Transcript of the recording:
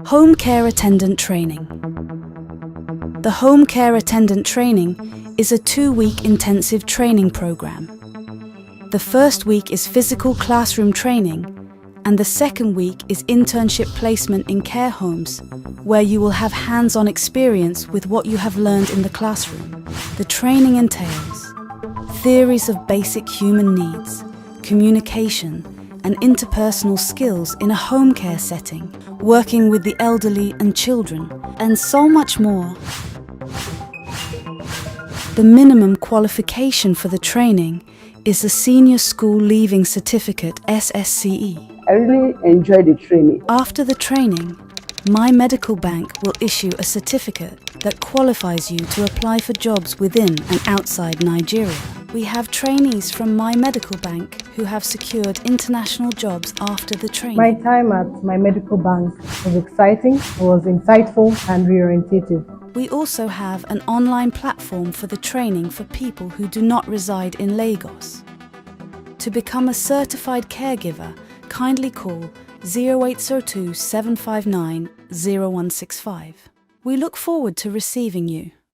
Home Care Attendant Training. The Home Care Attendant Training is a 2-week intensive training program. The first week is physical classroom training, and the second week is internship placement in care homes, where you will have hands-on experience with what you have learned in the classroom. The training entails theories of basic human needs, communication, and interpersonal skills in a home care setting, working with the elderly and children, and so much more. The minimum qualification for the training is the Senior School Leaving Certificate (SSCE). I really enjoyed the training. After the training, MyMedicalBank will issue a certificate that qualifies you to apply for jobs within and outside Nigeria. We have trainees from MyMedicalBank who have secured international jobs after the training. My time at MyMedicalBank was exciting, it was insightful and reorientative. We also have an online platform for the training for people who do not reside in Lagos. To become a certified caregiver, kindly call 0802 759 0165. We look forward to receiving you.